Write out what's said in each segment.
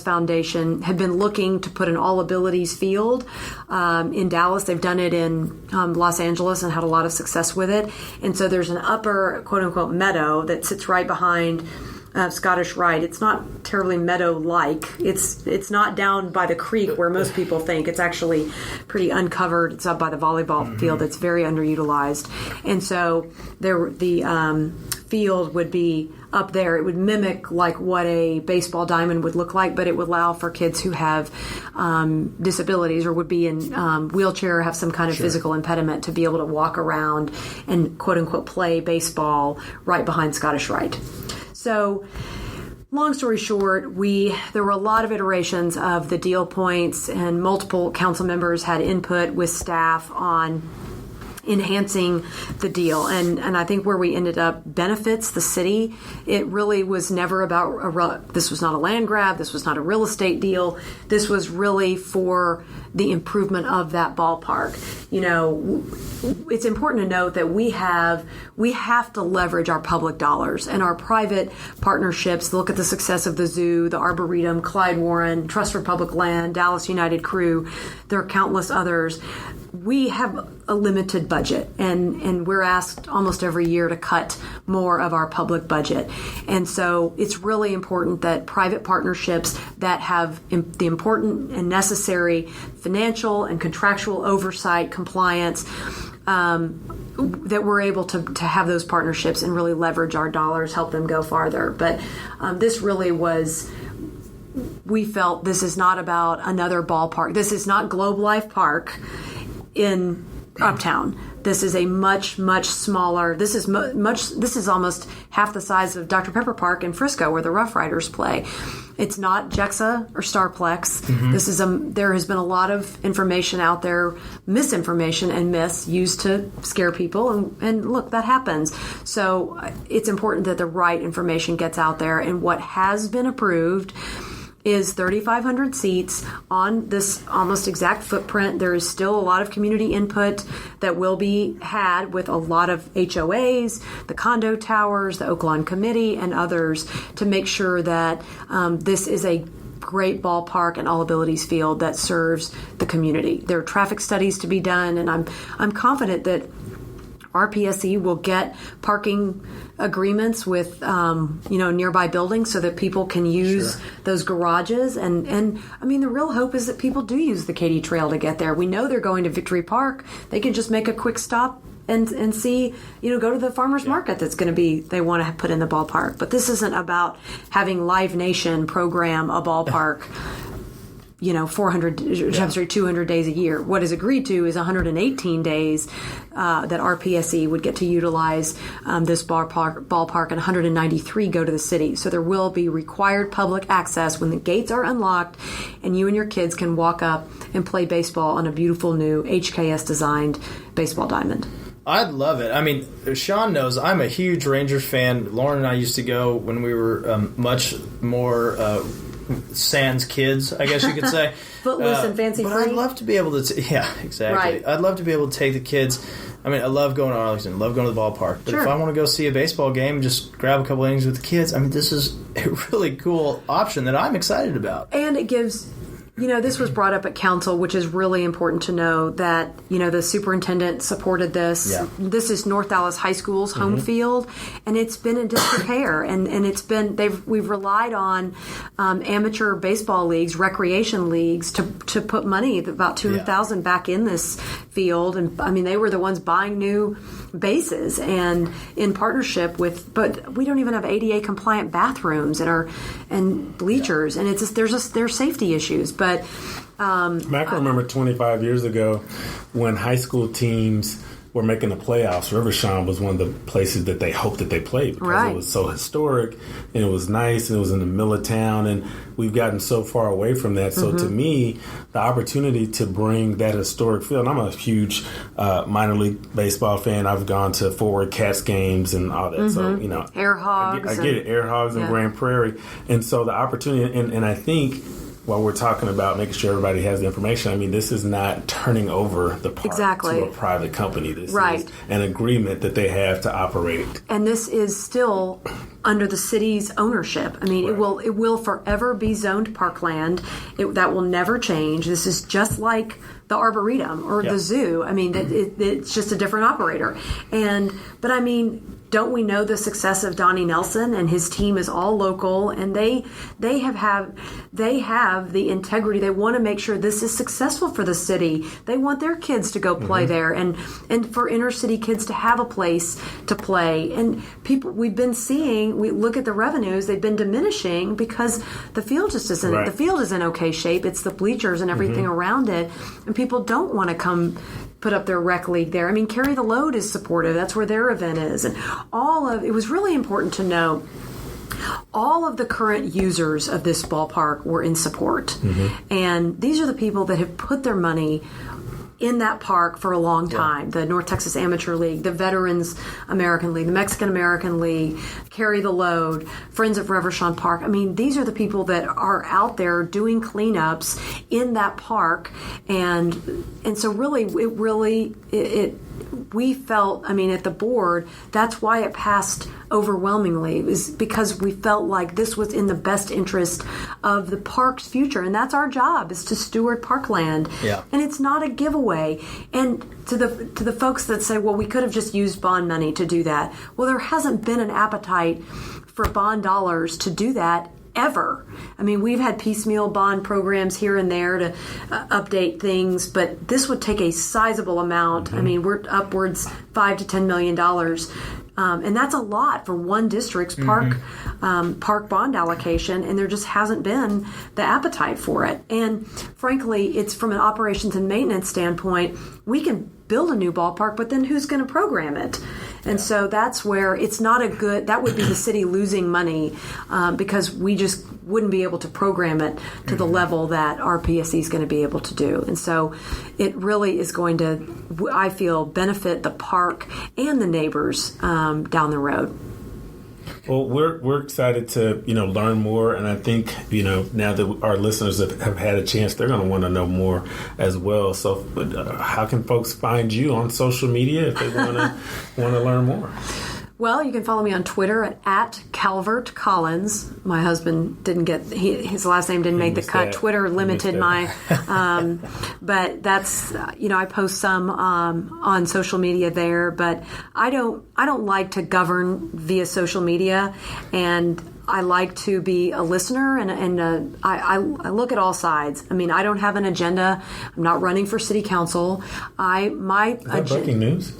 Foundation have been looking to put an all-abilities field in Dallas. They've done it in Los Angeles and had a lot of success with it. And so there's an upper, quote-unquote, meadow that sits right behind Scottish Rite. It's not terribly meadow-like. It's not down by the creek where most people think. It's actually pretty uncovered. It's up by the volleyball field. It's very underutilized. And so the field would be up there. It would mimic like what a baseball diamond would look like, but it would allow for kids who have disabilities or would be in wheelchair or have some kind of physical impediment to be able to walk around and quote-unquote play baseball right behind Scottish Rite. So, long story short, there were a lot of iterations of the deal points, and multiple council members had input with staff on enhancing the deal. And I think where we ended up benefits the city. It really was never about this was not a land grab. This was not a real estate deal. This was really for the improvement of that ballpark. It's important to note that we have to leverage our public dollars and our private partnerships. Look at the success of the zoo, the Arboretum, Clyde Warren, Trust for Public Land, Dallas United Crew. There are countless others. We have a limited budget, and we're asked almost every year to cut more of our public budget. And so it's really important that private partnerships that have the important and necessary financial and contractual oversight, compliance, that we're able to have those partnerships and really leverage our dollars, help them go farther. But this really was... We felt this is not about another ballpark. This is not Globe Life Park in Uptown. This is a much, much smaller. This is almost half the size of Dr. Pepper Park in Frisco, where the Rough Riders play. It's not JEXA or Starplex. This is there has been a lot of information out there, misinformation and myths used to scare people, and look, that happens. So it's important that the right information gets out there. And what has been approved is 3,500 seats on this almost exact footprint. There is still a lot of community input that will be had with a lot of HOAs, the condo towers, the Oaklawn Committee, and others to make sure that this is a great ballpark and all abilities field that serves the community. There are traffic studies to be done, and I'm confident that RPSE will get parking agreements with nearby buildings so that people can use those garages. And I mean, the real hope is that people do use the Katy Trail to get there. We know they're going to Victory Park. They can just make a quick stop and see, go to the farmer's market that's going to be, they want to put in the ballpark. But this isn't about having Live Nation program a ballpark 200 days a year. What is agreed to is 118 days that RPSE would get to utilize this ballpark, and 193 go to the city. So there will be required public access when the gates are unlocked, and you and your kids can walk up and play baseball on a beautiful new HKS-designed baseball diamond. I'd love it. I mean, Sean knows I'm a huge Rangers fan. Lauren and I used to go when we were much more... sans kids, I guess you could say. Footloose and fancy free. But I'd love to be able to... yeah, exactly. Right. I'd love to be able to take the kids... I mean, I love going to Arlington, love going to the ballpark. But if I want to go see a baseball game, just grab a couple innings with the kids, I mean, this is a really cool option that I'm excited about. And it gives... this was brought up at council, which is really important to know that, the superintendent supported this. Yeah. This is North Dallas High School's home field, and it's been in disrepair. and we've relied on amateur baseball leagues, recreation leagues, to put money, about $200,000 back in this field. And I mean, they were the ones buying new bases and in partnership with, but we don't even have ADA compliant bathrooms and bleachers, and it's just, there's safety issues. But I can remember 25 years ago when high school teams were making the playoffs. Reverchon was one of the places that they hoped that they played because it was so historic and it was nice and it was in the middle of town, and we've gotten so far away from that. So to me, the opportunity to bring that historic field, and I'm a huge minor league baseball fan. I've gone to Fort Worth Cats games and all that. So, Air Hogs. I get it, Air Hogs and Grand Prairie. And so the opportunity, and I think while we're talking about making sure everybody has the information, I mean, this is not turning over the park to a private company. This is an agreement that they have to operate. And this is still under the city's ownership. I mean, it will forever be zoned parkland. That will never change. This is just like the Arboretum or the zoo. I mean, it's just a different operator. But I mean, don't we know the success of Donnie Nelson and his team is all local, and they have the integrity. They want to make sure this is successful for the city. They want their kids to go play there, and for inner city kids to have a place to play. And we look at the revenues; they've been diminishing because the field just isn't. The field is in okay shape. It's the bleachers and everything around it, and people don't want to come put up their rec league there. I mean, Carry the Load is supportive. That's where their event is. And it was really important to know all of the current users of this ballpark were in support. And these are the people that have put their money in that park for a long time. The North Texas Amateur League, the Veterans American League, the Mexican American League, Carry the Load, Friends of Reverchon Park. I mean, these are the people that are out there doing cleanups in that park. And so really, we felt, I mean, at the board, that's why it passed overwhelmingly, is because we felt like this was in the best interest of the park's future. And that's our job, is to steward parkland. And it's not a giveaway. And to the folks that say, well, we could have just used bond money to do that. Well, there hasn't been an appetite for bond dollars to do that ever. I mean, we've had piecemeal bond programs here and there to update things, but this would take a sizable amount. I mean, we're upwards $5 to $10 million. And that's a lot for one district's park bond allocation, and there just hasn't been the appetite for it. And frankly, it's from an operations and maintenance standpoint, we can build a new ballpark, but then who's going to program it? And so that's where it's not that would be the city losing money because we just wouldn't be able to program it to the level that our PSE is going to be able to do. And so it really is going to, I feel, benefit the park and the neighbors down the road. Well, we're excited to learn more, and I think now that our listeners have had a chance, they're going to want to know more as well. So, how can folks find you on social media if they want to learn more? Well, you can follow me on Twitter at Calvert Collins. My husband didn't get his last name didn't make the cut. Twitter limited my, but that's I post some on social media there. But I don't like to govern via social media, and I like to be a listener, and I look at all sides. I mean, I don't have an agenda. I'm not running for city council. Breaking news.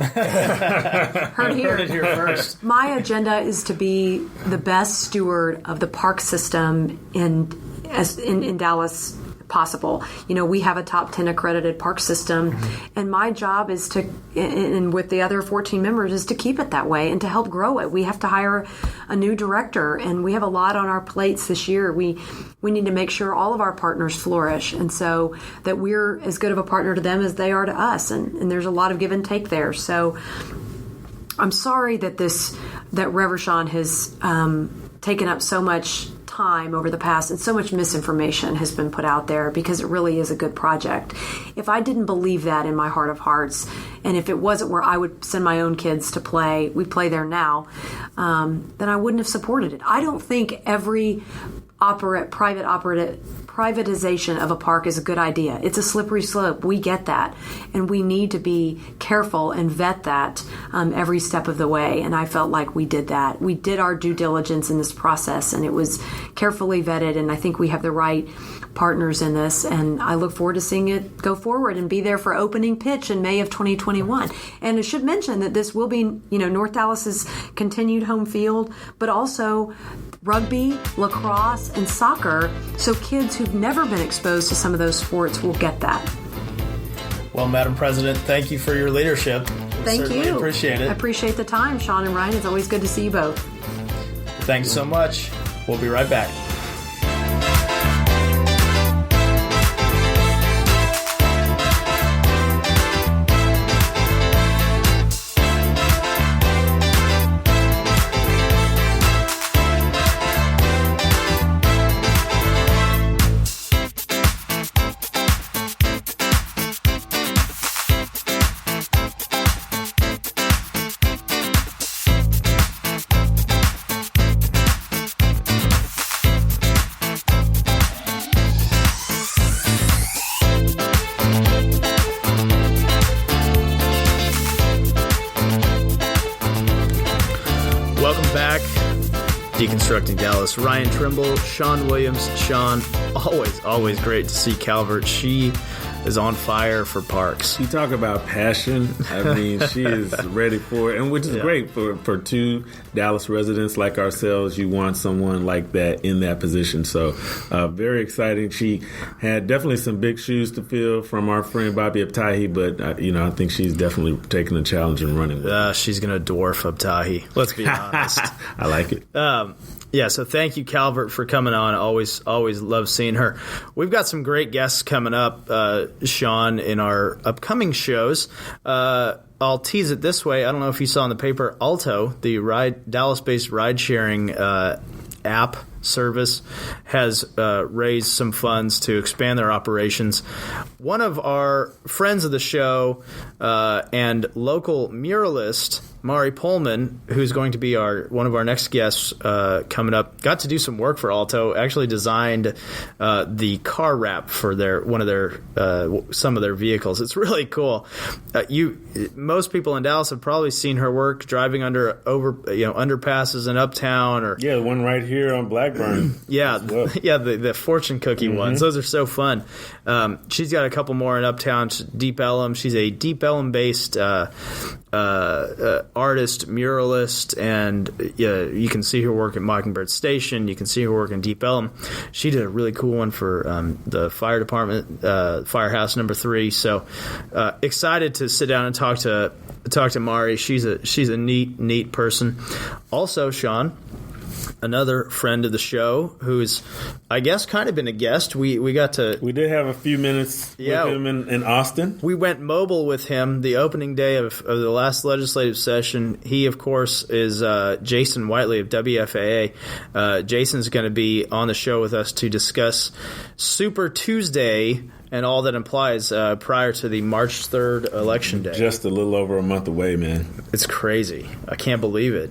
Heard it here first. My agenda is to be the best steward of the park system in Dallas possible. We have a top 10 accredited park system, and my job is to, and with the other 14 members, is to keep it that way and to help grow it. We have to hire a new director, and we have a lot on our plates this year. We need to make sure all of our partners flourish, and so that we're as good of a partner to them as they are to us, and there's a lot of give and take there. So I'm sorry that Reverchon has taken up so much time over the past, and so much misinformation has been put out there, because it really is a good project. If I didn't believe that in my heart of hearts, and if it wasn't where I would send my own kids to play, we play there now, then I wouldn't have supported it. I don't think every privatization of a park is a good idea. It's a slippery slope. We get that. And we need to be careful and vet that every step of the way. And I felt like we did that. We did our due diligence in this process, and it was carefully vetted. And I think we have the right partners in this. And I look forward to seeing it go forward and be there for opening pitch in May of 2021. And I should mention that this will be, North Dallas's continued home field, but also rugby, lacrosse, and soccer, so kids who've never been exposed to some of those sports will get that. Well, Madam President, thank you for your leadership. Thank you. Appreciate it. I appreciate the time, Sean and Ryan. It's always good to see you both. Thanks so much. We'll be right back. Deconstructing Dallas. Ryan Trimble, Sean Williams. Sean, always great to see Calvert. She is on fire for Parks. You talk about passion. I mean, she is ready for it, and which is great for two Dallas residents like ourselves. You want someone like that in that position. So very exciting. She had definitely some big shoes to fill from our friend Bobby Abtahi, but I think she's definitely taking the challenge and running with it. She's going to dwarf Abtahi. Let's be honest. I like it. So thank you, Calvert, for coming on. Always love seeing her. We've got some great guests coming up, Sean, in our upcoming shows. I'll tease it this way. I don't know if you saw in the paper, Alto, the Dallas-based ride-sharing app service, has raised some funds to expand their operations. One of our friends of the show and local muralist, Mari Pullman, who's going to be one of our next guests coming up, got to do some work for Alto. Actually designed the car wrap for some of their vehicles. It's really cool. Most people in Dallas have probably seen her work driving underpasses in Uptown, or the one right here on Blackburn. The fortune cookie ones. Those are so fun. She's got a couple more in Uptown. Deep Ellum. She's a Deep Ellum based artist, muralist, and you can see her work at Mockingbird Station. You can see her work in Deep Ellum. She did a really cool one for the fire department, Firehouse number 3. So excited to sit down and talk to Mari. She's a neat person. Also, Sean, another friend of the show who's, I guess, kind of been a guest. We did have a few minutes with him in Austin. We went mobile with him the opening day of the last legislative session. He, of course, is Jason Whiteley of WFAA. Jason's going to be on the show with us to discuss Super Tuesday and all that implies prior to the March 3rd election day. Just a little over a month away, man. It's crazy. I can't believe it.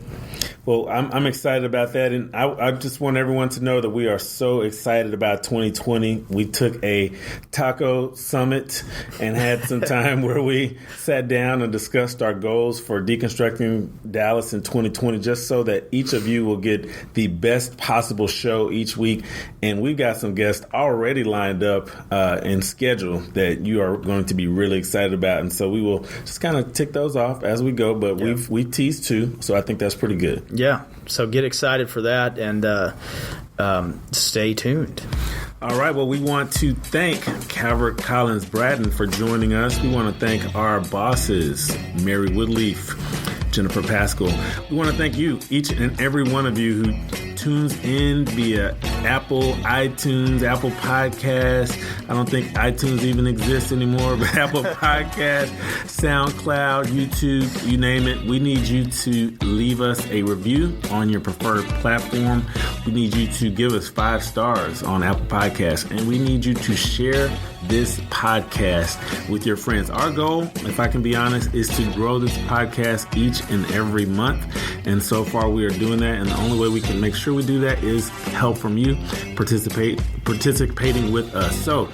Well, I'm excited about that, and I just want everyone to know that we are so excited about 2020. We took a taco summit and had some time where we sat down and discussed our goals for deconstructing Dallas in 2020, just so that each of you will get the best possible show each week. And we've got some guests already lined up and scheduled that you are going to be really excited about, and so we will just kind of tick those off as we go. But we teased 2, so I think that's pretty good. Yeah, so get excited for that and stay tuned. All right, well, we want to thank Calvert Collins Bratton for joining us. We want to thank our bosses, Mary Woodleaf, Jennifer Pascal. We want to thank you, each and every one of you who tunes in via Apple, iTunes, Apple Podcasts. I don't think iTunes even exists anymore, but Apple Podcasts, SoundCloud, YouTube, you name it. We need you to leave us a review on your preferred platform. We need you to give us 5 stars on Apple Podcasts, and we need you to share this podcast with your friends. Our goal, if I can be honest, is to grow this podcast each and every month. And so far we are doing that. And the only way we can make sure we do that is help from you participating with us. So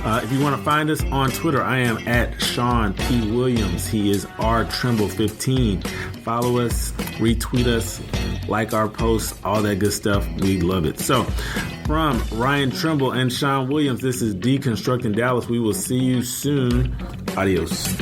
if you want to find us on Twitter, I am at Sean P. Williams. He is R Trimble15. Follow us, retweet us, like our posts, all that good stuff. We love it. So from Ryan Trimble and Sean Williams, this is Deconstructing Dallas. We will see you soon. Adios.